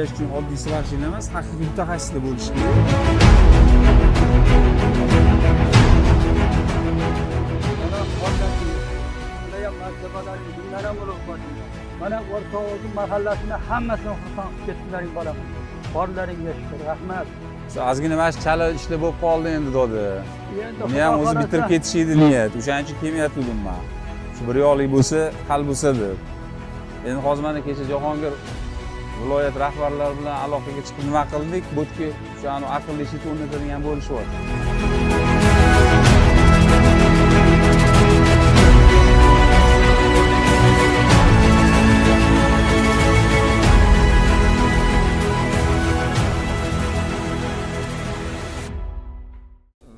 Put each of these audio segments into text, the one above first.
ishlash uchun oddiy svarshchilar emas, haqiqiy mutaxassislar bo'lishi kerak. Mana o'rtog'im mahallasini hammasini xursand qilib ketdilaring bolam. Borlaringga shukr, rahmat. Ozgina mana shu chala ishlar bo'lib qoldi endi dodi. Buni ham o'zi bitirib ketish edi niyat. O'shaning uchun kelmayotgandim men. Shu bir yo'qlik bo'lsa, hal bo'lsa deb. Endi hozir mana kecha Jahongir viloyat rahbarlari bilan aloqaga chiqib nima qildik? Bo'tga o'shani aqlli shit o'rnatadigan bo'lishyapti.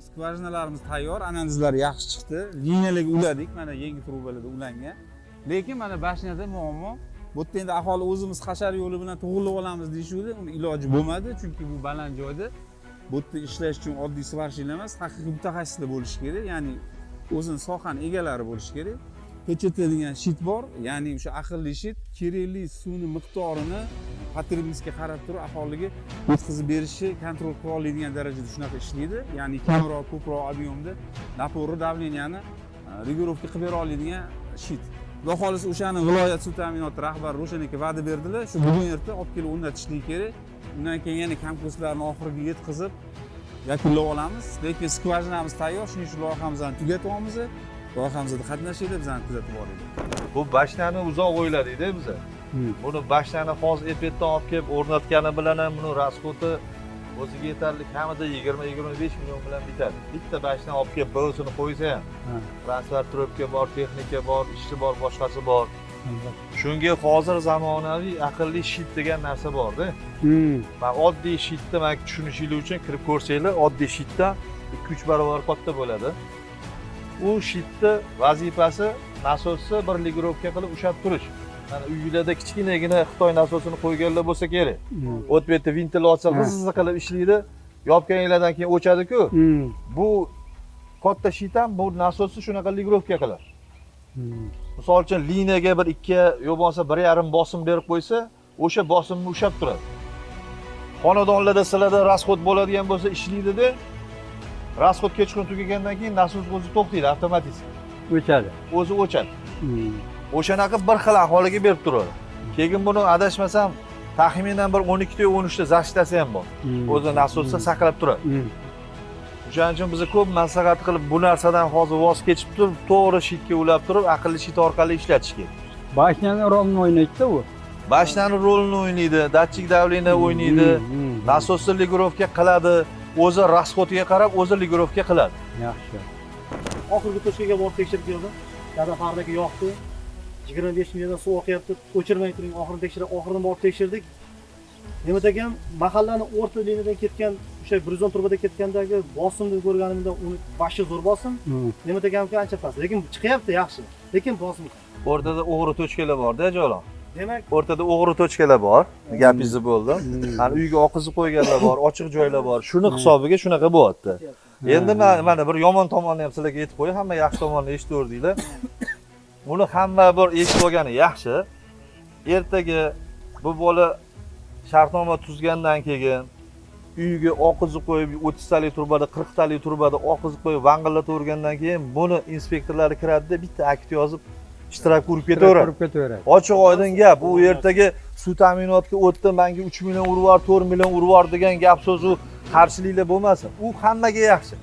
Skvajinalarimiz tayyor, analizlar yaxshi chiqdi. Liniyalarga uladik, mana yangi trubalarda ulangan. Lekin mana bashnada muammo. Bu yerda endi aholi o'zimiz hashar yo'li bilan to'g'rilab olamiz deyishuvdi, uni iloji bo'lmadi, chunki bu baland joyda bu yerda ishlash uchun oddiy svarshchilar emas, haqiqiy mutaxassislar bo'lishi kerak, ya'ni o'zini sohani egalari bo'lishi kerak. Kechiradigan shit bor, ya'ni o'sha aqlli shit kerakli suvni miqdorini potrебностьga qarab turib aholiga o'tkazib berishi, kontrol qila oladigan darajada shunaqa ishlaydi. Ya'ni kamroq, ko'proq ob'yomda napori davleniyani regulirovka qilib bera oladigan shit. Xudo xolisa o'shani viloyat suv ta'minoti rahbari Ro'shan aka va'da berdilar. Shu bugun erta olib kelib o'rnatishligi kerak. Undan keyin yana komkurslarni oxiriga yetkazib yakunlab olamiz. Lekin skvajinamiz tayyor, shuning uchun loyihamizni tugatyapmiz. Loyihamizda qatnashinglar, bizani kuzatib boringlar. Bu bashnani uzoq o'yladik-da biz. Buni bashnani hozir epetdan olib kelib o'rnatgani bilan ham buni rasxoti o'ziga yetarli kamida 20-25 million bilan bitadi. Bitta bashna olib kelib bo'sini qo'ysa ham, transfer trubka bor, texnika bor, ishchi bor, boshqasi bor. Shunga hozir zamonaviy aqlli shit degan narsa bor-da. Men oddiy shitni men tushunishingiz uchun kirib ko'rsanglar, oddiy shitdan 2-3 barobar katta bo'ladi. U shitni vazifasi nasosni bir ligirovka qilib ushlab turish. Mana uylarda kichkinagina Xitoy nasosini qo'yganlar bo'lsa kerak. O't betda ventilyatsiya g'izz qilib ishlaydi, yopganinglardan keyin o'chadi-ku. Bu katta shit ham bu nasosni shunaqa ligirovka qiladi. Misol uchun liniyaga bir 2 yo bo'lmasa 1,5 bosim berib qo'ysa, o'sha bosimni ushlab turadi. Xonadonlarda sizlarda rasxot bo'ladigan bo'lsa ishlaydi-da. Rasxot kechqurun tugagandan keyin nasos o'zi to'xtaydi avtomatik. O'chadi. O'zi o'chadi. O'shanaqa bir xil aholiga berib turadi. Keyin buni adashmasam taxminan bir 12 ta 13 ta zashtasi ham bor. O'zi nasosda saqlab turadi. O'shaning uchun biz ko'p maslahat qilib bu narsadan hozir voz kechib turib, to'g'ri shitga ulab turib, aqlli shit orqali ishlatish kerak. Bashnani rolini o'ynaydi-da u. Bashnani rolini o'ynaydi, datchik davleniya o'ynaydi, nasosni ligirovka qiladi, o'zi rasxotiga qarab o'zi ligirovka qiladi. Yaxshi. Oxirgi tochkaga borib tekshirib keldim. Daroxardagi yoqdi. 25 milliondan suv oqyapti. O'chirmay turing, oxirini borib tekshirdik. Nima degan, mahallani o'rta liniyadan ketgan, o'sha 110 turbada ketgandagi bosimni ko'rganimda uni bashi zo'r bosim. Nima deganki ancha past, lekin chiqyapti yaxshi. Lekin bosim. O'rtada o'g'ri tochkalar bor-da, jo'lam. Demak, o'rtada o'g'ri tochkalar bor. Gapingizni bo'ldim. Mana uyga oqizib qo'yganlar bor, ochiq joylar bor. Shuni hisobiga shunaqa bo'lyapti. Endi mana bir yomon tomonni ham sizlarga aytib qo'yay, hamma yaxshi tomonni eshitaverdinglar. Buni hamma bir eshitib olgani yaxshi. Ertaga bu bola shartnoma tuzgandan keyin uyga oqizib qo'yib 30 talik turbada, 40 talik turbada oqizib qo'yib vang'illatavergandan keyin buni inspektorlari kiradida bitta akt yozib ishtirok urib ketaveradi. Ochiq oydin gap, bu ertaga suv ta'minotga o'tdi, menga 3 million urvar, 4 million urvar degan gap so'z u qarshiliklar bo'lmasin. U hammaga yaxshi.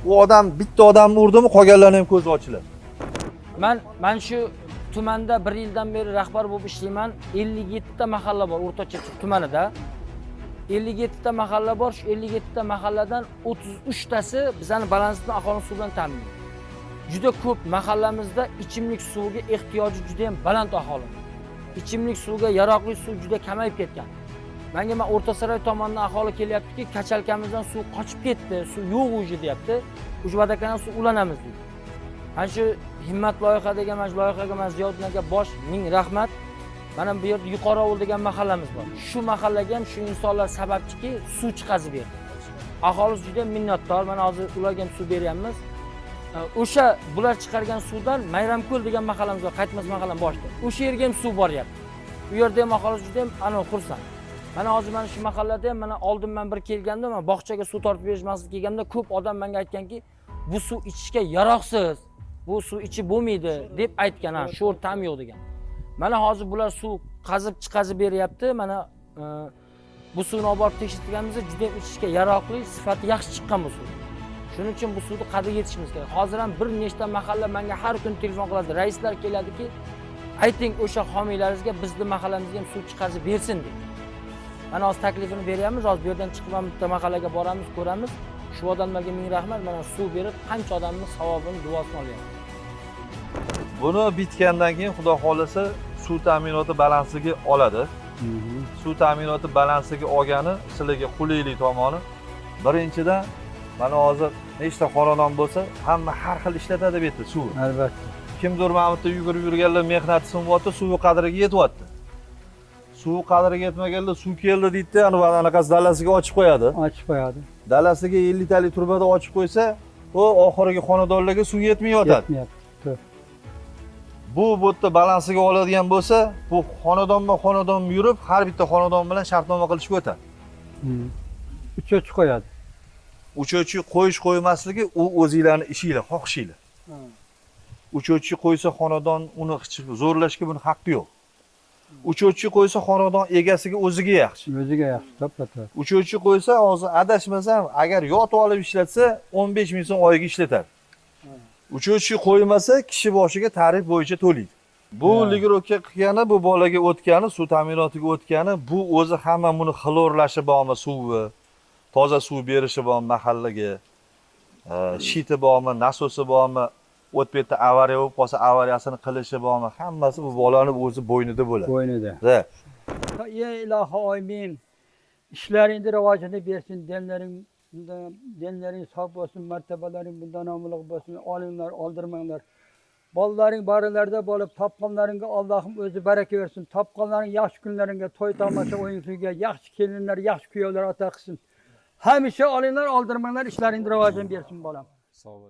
U odam bitta odamni urdimi, qolganlarning ham ko'zi ochiladi. Men shu tumanda 1 yildan beri rahbar bo'lib ishlayman. 57 ta mahalla bor O'rtacha tumanida. 57 ta mahalla bor. Shu 57 ta mahalladan 33 tasi bizani balansli aholi suv bilan ta'minlaydi. Juda ko'p mahallamizda ichimlik suviga ehtiyoji juda ham baland aholi. Ichimlik suviga yaroqli suv juda kamayib ketgan. Menga O'rtasaroy tomonidan aholi kelyaptiki, kachalkamizdan suv qochib ketdi, suv yo'q o'zi deyapti. Uch vadakandan suv ulanamiz deydi. Mana shu himmat loyiha degan mana shu loyihaga men Ziyoddin aka bosh ming rahmat. Mana bu yerda Yuqorovul degan mahallamiz bor. Shu mahallaga ham shu insonlar sababchiki suv chiqazib berdi. Aholisi juda minnatdor. Mana hozir ularga ham suv beryapmiz. O'sha bular chiqargan suvdan Mayramko'l degan mahallamiz bor, Qaytmas mahalla boshida. O'sha yerga ham suv boryapti. Bu yerda ham aholisi juda ham xursand. Mana hozir mana shu mahallada ham mana oldin men bir kelganda, men bog'chaga suv tortib berishmaslik kelganda ko'p odam menga aytganki, bu suv ichishga yaroqsiz. Bu suv ichib bo'lmaydi deb aytgan, ha, sho'r ta'm yo'q degan. Mana hozir bular suv qazib beryapti. Mana bu suvni olib borib tekshirganimizda juda ham ichishga yaroqli, sifati yaxshi chiqqan bu suv. Shuning uchun bu suvni qadriga yetishimiz kerak. Hozir ham bir nechta mahalla menga har kun telefon qiladi, raislar keladiki, ayting o'sha homiylaringizga bizning mahallamizga ham suv chiqarib bersin deb. Mana hozir taklifini beryapmiz. Hozir bu yerdan chiqib bitta mahallaga boramiz, ko'ramiz. Shu odamlarga ming rahmat. Mana suv berib qancha odamning savobini, duosini olyapmiz. Buni bitgandan keyin xudo xolasa suv ta'minoti balansiga oladi. Suv ta'minoti balansiga olgani sizlarga qulaylik tomoni. Birinchidan mana hozir nechta xonadon bo'lsa, hamma har xil ishlatadi bu yerda suv. Albatta. Kimdir mana bu yerda yugurib yurganlar mehnati sinyapti, suvi qadriga yetyapti. Suvi qadriga yetmaganlar suv keldi deydi, anaqasi dalasiga ochib qo'yadi. Ochib qo'yadi. Dalasiga 50 talik turbada ochib qo'ysa, u oxirgi xonadonlarga suv yetmay yotadi. Yetmayapti. Bu yerda balansiga oladigan bo'lsa, bu xonadonma-xonadon yurib, har bitta xonadon bilan shartnoma qilishga o'tadi. Uch qo'yadi. Uchochi qo'yish qo'ymasligi u o'zingizlarning ishinglar, xohishinglar. Uchochi qo'ysa xonadon uni zo'rlashga buni haqqi yo'q. Uchochi qo'ysa xonadon egasiga o'ziga yaxshi. O'ziga yaxshi, to'ppa-to'p. Uchochi qo'ysa hozir adashmasam, agar yotib olib ishlatsa 15 ming so'm oyiga ishlatadi. Uchochi qo'ymasa kishi boshiga tarif bo'yicha to'laydi. Bu ligirovka qilgani, bu bolaga o'tgani, suv ta'minotiga o'tgani, bu o'zi hamma buni xlorlashi bormi suvi, toza suv berishi bormi mahallaga, shiti bormi, nasosi bormi, o't betda avariya bo'lib qolsa avariyasini qilishi bormi, hammasi bu bolani o'zi bo'ynida bo'ladi. Bo'ynida. Ey ilohi omin. İşlerini rivojini bersin, dinlerin sağ olsun, martabalaring bundan omiliq bo'lsin, olimlar oldirmanglar. Bolalaring barilarda bo'lib, topqanlaringga Allohim o'zi baraka bersin. Topqanlaring yaxshi kunlaringga, to'y tomosha o'yin kuyga, yaxshi kelinlar, yaxshi kuyovlar ata qilsin. Hamisha olinglar, oldirmanglar, ishlaringni rivojini bersin bolam. Sog' bo'ling.